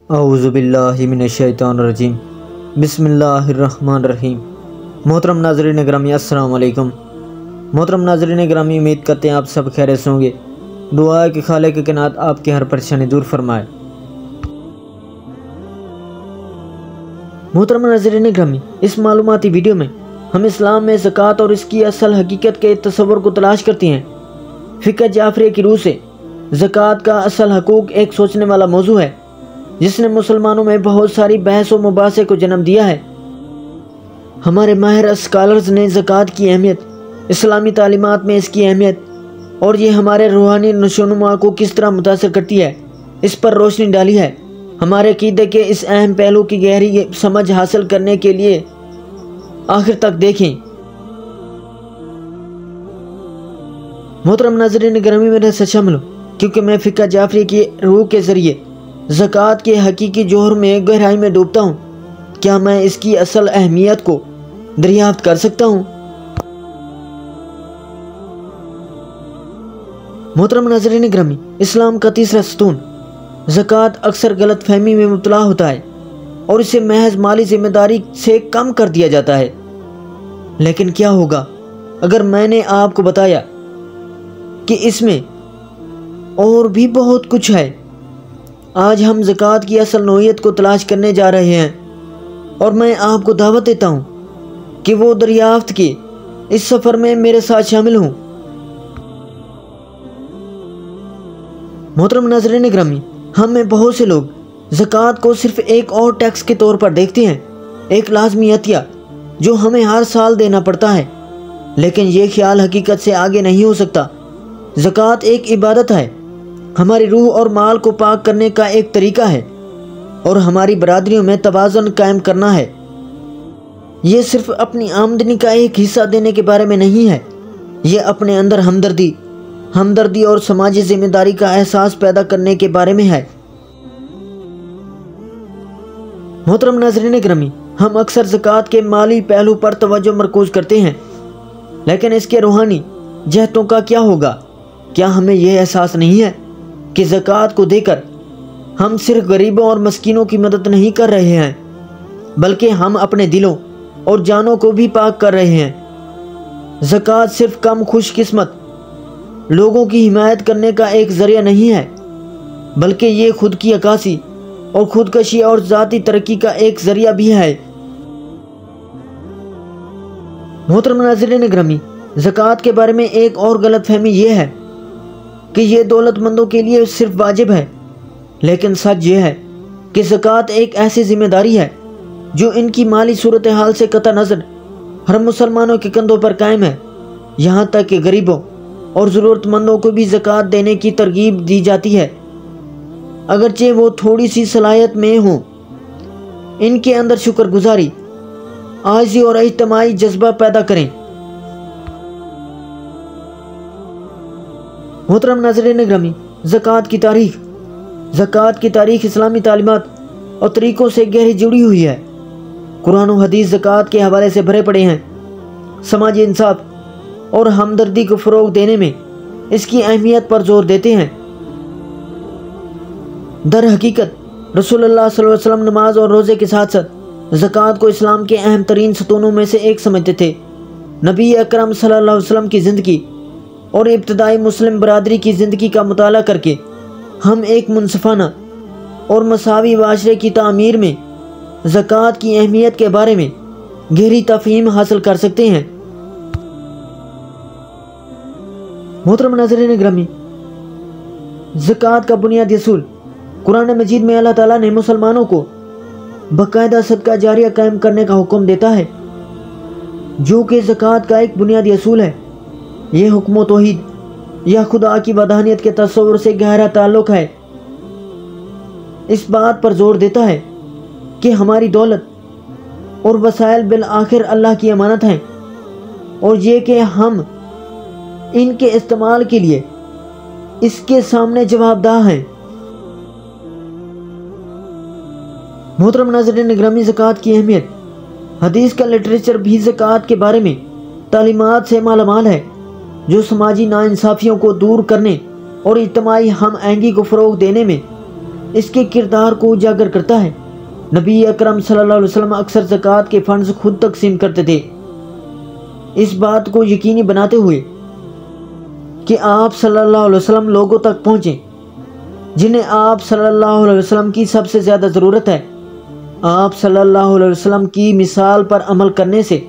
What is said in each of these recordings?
اعوذ باللہ من الشیطان الرجیم بسم اللہ الرحمن الرحیم۔ محترم ناظرین گرامی السلام علیکم۔ محترم ناظرین گرامی، امید کرتے ہیں آپ سب خیریت سے ہوں گے۔ دعا ہے کہ خالق کائنات آپ کی ہر پریشانی دور فرمائے۔ محترم ناظرین گرامی، اس معلوماتی ویڈیو میں ہم اسلام میں زکوٰۃ اور اس کی اصل حقیقت کے تصور کو تلاش کرتے ہیں۔ فقہ جعفریہ کی روح سے زکوٰۃ کا اصل حقوق ایک سوچنے والا موضوع ہے جس نے مسلمانوں میں بہت ساری بحث و مباحثے کو جنم دیا ہے۔ ہمارے ماہر اسکالرز نے زکوٰۃ کی اہمیت، اسلامی تعلیمات میں اس کی اہمیت اور یہ ہمارے روحانی نشوونما کو کس طرح متاثر کرتی ہے، اس پر روشنی ڈالی ہے۔ ہمارے عقیدے کے اس اہم پہلو کی گہری سمجھ حاصل کرنے کے لیے آخر تک دیکھیں۔ محترم ناظرین گرامی، میرے ساتھ شامل ہو کیونکہ میں فقہ جعفریہ کی روح کے ذریعے زکوٰۃ کے حقیقی جوہر میں گہرائی میں ڈوبتا ہوں۔ کیا میں اس کی اصل اہمیت کو دریافت کر سکتا ہوں؟ محترم ناظرین گرامی، اسلام کا تیسرا ستون زکوٰۃ اکثر غلط فہمی میں مبتلا ہوتا ہے اور اسے محض مالی ذمہ داری سے کم کر دیا جاتا ہے۔ لیکن کیا ہوگا اگر میں نے آپ کو بتایا کہ اس میں اور بھی بہت کچھ ہے؟ آج ہم زکوٰۃ کی اصل نوعیت کو تلاش کرنے جا رہے ہیں اور میں آپ کو دعوت دیتا ہوں کہ وہ دریافت کے اس سفر میں میرے ساتھ شامل ہوں۔ محترم ناظرین گرامی، ہم میں بہت سے لوگ زکوٰۃ کو صرف ایک اور ٹیکس کے طور پر دیکھتے ہیں، ایک لازمی عطیہ جو ہمیں ہر سال دینا پڑتا ہے۔ لیکن یہ خیال حقیقت سے آگے نہیں ہو سکتا۔ زکوٰۃ ایک عبادت ہے، ہماری روح اور مال کو پاک کرنے کا ایک طریقہ ہے اور ہماری برادریوں میں توازن قائم کرنا ہے۔ یہ صرف اپنی آمدنی کا ایک حصہ دینے کے بارے میں نہیں ہے، یہ اپنے اندر ہمدردی اور سماجی ذمہ داری کا احساس پیدا کرنے کے بارے میں ہے۔ محترم ناظرین گرامی، ہم اکثر زکوٰۃ کے مالی پہلو پر توجہ مرکوز کرتے ہیں، لیکن اس کے روحانی جہتوں کا کیا ہوگا؟ کیا ہمیں یہ احساس نہیں ہے کہ زکوٰۃ کو دے کر ہم صرف غریبوں اور مسکینوں کی مدد نہیں کر رہے ہیں بلکہ ہم اپنے دلوں اور جانوں کو بھی پاک کر رہے ہیں؟ زکوٰۃ صرف کم خوش قسمت لوگوں کی حمایت کرنے کا ایک ذریعہ نہیں ہے بلکہ یہ خود کی عکاسی اور خودکشی اور ذاتی ترقی کا ایک ذریعہ بھی ہے۔ محترم ناظرین گرامی، زکوٰۃ کے بارے میں ایک اور غلط فہمی یہ ہے کہ یہ دولت مندوں کے لیے صرف واجب ہے، لیکن سچ یہ ہے کہ زکوٰۃ ایک ایسی ذمہ داری ہے جو ان کی مالی صورتحال سے قطع نظر ہر مسلمانوں کے کندھوں پر قائم ہے۔ یہاں تک کہ غریبوں اور ضرورت مندوں کو بھی زکوٰۃ دینے کی ترغیب دی جاتی ہے، اگرچہ وہ تھوڑی سی صلاحیت میں ہوں۔ ان کے اندر شکر گزاری، عاجزی اور اجتماعی جذبہ پیدا کریں۔ محترم ناظرین گرامی، زکوٰۃ کی تاریخ اسلامی تعلیمات اور طریقوں سے گہری جڑی ہوئی ہے۔ قرآن و حدیث زکوٰۃ کے حوالے سے بھرے پڑے ہیں۔ سماجی انصاف اور ہمدردی کو فروغ دینے میں اس کی اہمیت پر زور دیتے ہیں۔ در حقیقت رسول اللہ صلی اللہ علیہ وسلم نماز اور روزے کے ساتھ ساتھ زکوٰۃ کو اسلام کے اہم ترین ستونوں میں سے ایک سمجھتے تھے۔ نبی اکرم صلی اللہ علیہ وسلم کی زندگی اور ابتدائی مسلم برادری کی زندگی کا مطالعہ کر کے ہم ایک منصفانہ اور مساوی معاشرے کی تعمیر میں زکوٰۃ کی اہمیت کے بارے میں گہری تفہیم حاصل کر سکتے ہیں۔ محترم ناظرین گرامی، زکوٰۃ کا بنیادی اصول قرآن مجید میں اللہ تعالیٰ نے مسلمانوں کو باقاعدہ صدقہ جاریہ قائم کرنے کا حکم دیتا ہے، جو کہ زکوٰۃ کا ایک بنیادی اصول ہے۔ یہ حکم و توحید یا خدا کی وحدانیت کے تصور سے گہرا تعلق ہے۔ اس بات پر زور دیتا ہے کہ ہماری دولت اور وسائل بالآخر اللہ کی امانت ہیں اور یہ کہ ہم ان کے استعمال کے لیے اس کے سامنے جواب دہ ہیں۔ محترم ناظرین گرامی، زکوٰۃ کی اہمیت، حدیث کا لٹریچر بھی زکوٰۃ کے بارے میں تعلیمات سے مالا مال ہے جو سماجی ناانصافیوں کو دور کرنے اور اجتماعی ہم آہنگی کو فروغ دینے میں اس کے کردار کو اجاگر کرتا ہے۔ نبی اکرم صلی اللہ علیہ وسلم اکثر زکوٰۃ کے فنڈز خود تقسیم کرتے تھے، اس بات کو یقینی بناتے ہوئے کہ آپ صلی اللہ علیہ وسلم لوگوں تک پہنچیں جنہیں آپ صلی اللہ علیہ وسلم کی سب سے زیادہ ضرورت ہے۔ آپ صلی اللہ علیہ وسلم کی مثال پر عمل کرنے سے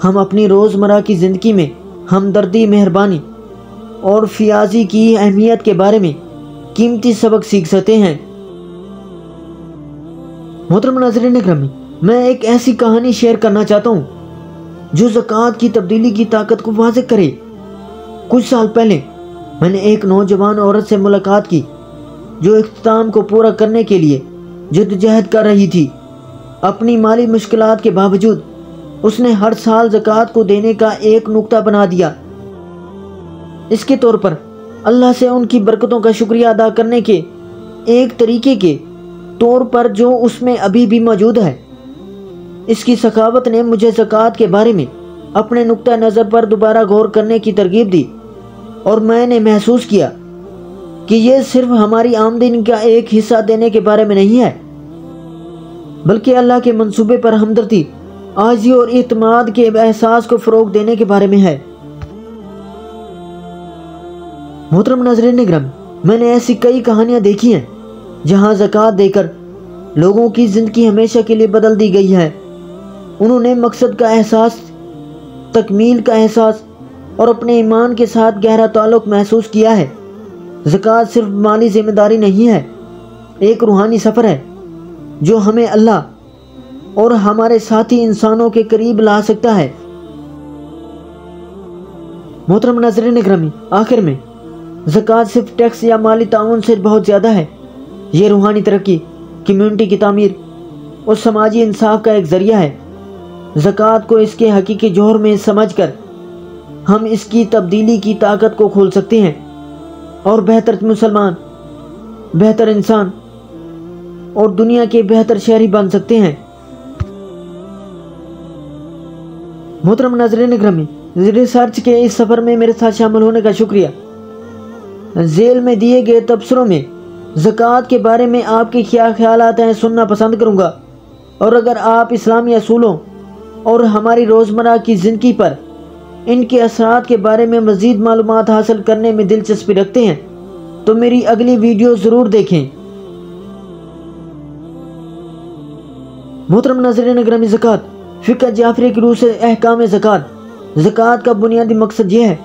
ہم اپنی روزمرہ کی زندگی میں ہمدردی، مہربانی اور فیاضی کی اہمیت کے بارے میں قیمتی سبق سیکھ سکتے ہیں۔ محترم ناظرین گرامی، میں ایک ایسی کہانی شیئر کرنا چاہتا ہوں جو زکوٰۃ کی تبدیلی کی طاقت کو واضح کرے۔ کچھ سال پہلے میں نے ایک نوجوان عورت سے ملاقات کی جو اختتام کو پورا کرنے کے لیے جدوجہد کر رہی تھی۔ اپنی مالی مشکلات کے باوجود اس نے ہر سال زکوٰۃ کو دینے کا ایک نقطہ بنا دیا، اس کے طور پر اللہ سے ان کی برکتوں کا شکریہ ادا کرنے کے ایک طریقے کے طور پر جو اس میں ابھی بھی موجود ہے۔ اس کی سخاوت نے مجھے زکوٰۃ کے بارے میں اپنے نقطہ نظر پر دوبارہ غور کرنے کی ترغیب دی، اور میں نے محسوس کیا کہ یہ صرف ہماری آمدنی کا ایک حصہ دینے کے بارے میں نہیں ہے، بلکہ اللہ کے منصوبے پر ہمدردی، عاجزی اور اعتماد کے احساس کو فروغ دینے کے بارے میں ہے۔ محترم ناظرین گرامی، میں نے ایسی کئی کہانیاں دیکھی ہیں جہاں زکوٰۃ دے کر لوگوں کی زندگی ہمیشہ کے لیے بدل دی گئی ہے۔ انہوں نے مقصد کا احساس، تکمیل کا احساس اور اپنے ایمان کے ساتھ گہرا تعلق محسوس کیا ہے۔ زکوٰۃ صرف مالی ذمہ داری نہیں ہے، ایک روحانی سفر ہے جو ہمیں اللہ اور ہمارے ساتھی انسانوں کے قریب لا سکتا ہے۔ محترم ناظرین گرامی، آخر میں زکوٰۃ صرف ٹیکس یا مالی تعاون سے بہت زیادہ ہے۔ یہ روحانی ترقی، کمیونٹی کی تعمیر اور سماجی انصاف کا ایک ذریعہ ہے۔ زکوٰۃ کو اس کے حقیقی جوہر میں سمجھ کر ہم اس کی تبدیلی کی طاقت کو کھول سکتے ہیں اور بہتر مسلمان، بہتر انسان اور دنیا کے بہتر شہری بن سکتے ہیں۔ محترم ناظرین گرامی، ریسرچ کے اس سفر میں میرے ساتھ شامل ہونے کا شکریہ۔ ذیل میں دیے گئے تبصروں میں زکوٰۃ کے بارے میں آپ کے کیا خیالات ہیں سننا پسند کروں گا، اور اگر آپ اسلامی اصولوں اور ہماری روزمرہ کی زندگی پر ان کے اثرات کے بارے میں مزید معلومات حاصل کرنے میں دلچسپی رکھتے ہیں تو میری اگلی ویڈیو ضرور دیکھیں۔ محترم ناظرین گرامی، زکوٰۃ فقہ جعفری کی روح سے احکام زکوٰۃ کا بنیادی مقصد یہ ہے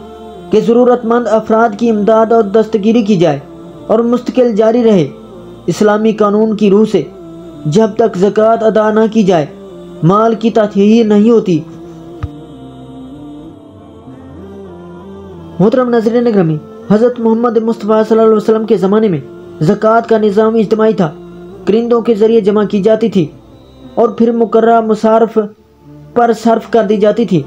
کہ ضرورت مند افراد کی امداد اور دستگیری کی جائے اور مستقل جاری رہے۔ اسلامی قانون کی روح سے جب تک زکوٰۃ ادا نہ کی جائے مال کی تطہیر نہیں ہوتی۔ محترم ناظرین گرامی، حضرت محمد مصطفیٰ صلی اللہ علیہ وسلم کے زمانے میں زکوٰۃ کا نظام اجتماعی تھا، کرندوں کے ذریعے جمع کی جاتی تھی اور پھر مقررہ مصارف پر صرف کر دی جاتی تھی۔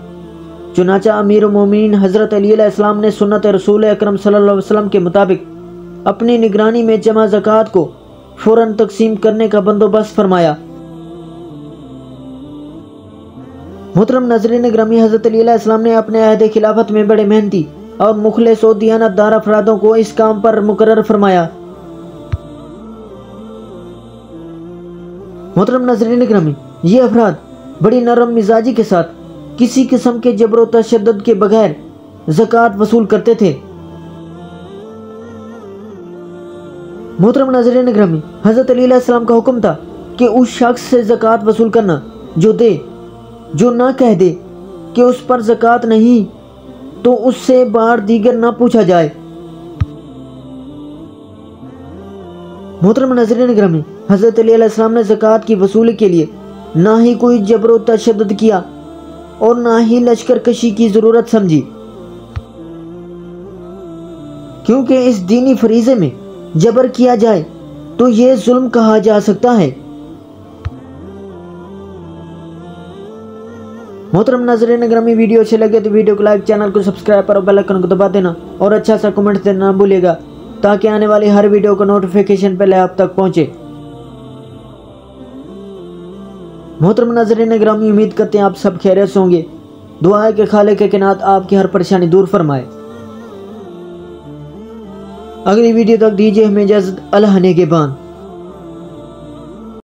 چنانچہ امیر المومنین حضرت علی علیہ السلام نے سنت رسول اکرم صلی اللہ علیہ وسلم کے مطابق اپنی نگرانی میں جمع زکوٰۃ کو فوراً تقسیم کرنے کا بندوبست فرمایا۔ محترم ناظرین گرامی، حضرت علی علیہ السلام نے اپنے عہد خلافت میں بڑے محنتی اور مخلص و دیانت دار افرادوں کو اس کام پر مقرر فرمایا۔ محترم ناظرین گرامی، یہ افراد بڑی نرم مزاجی کے ساتھ کسی قسم کے جبر و تشدد کے بغیر زکوٰۃ وصول کرتے تھے۔ محترم ناظرین گرامی، حضرت علی علیہ السلام کا حکم تھا کہ اس شخص سے زکوٰۃ وصول کرنا جو دے، جو نہ کہہ دے کہ اس پر زکوٰۃ نہیں تو اس سے بار دیگر نہ پوچھا جائے۔ محترم ناظرین گرامی، حضرت علی علیہ السلام نے زکوٰۃ کی وصولی کے لیے نہ ہی کوئی جبر و تشدد کیا اور نہ ہی لشکر کشی کی ضرورت سمجھی، کیونکہ اس دینی فریضے میں جبر کیا جائے تو یہ ظلم کہا جا سکتا ہے۔ محترم ناظرین گرامی، ویڈیو اچھے لگے تو ویڈیو کو لائک، چینل کو سبسکرائب اور بیل آئیکن کو دبا دینا اور اچھا سا کمنٹ دینا نہ بھولیے گا تاکہ آنے والی ہر ویڈیو کا نوٹیفیکیشن پہلے آپ تک پہنچے۔ محترم ناظرین گرامی، امید کرتے ہیں آپ سب خیریت سے ہوں گے۔ دعا ہے کہ خالق کائنات آپ کی ہر پریشانی دور فرمائے۔ اگلی ویڈیو تک دیجیے ہمیں اجازت، اللہ نگہبان۔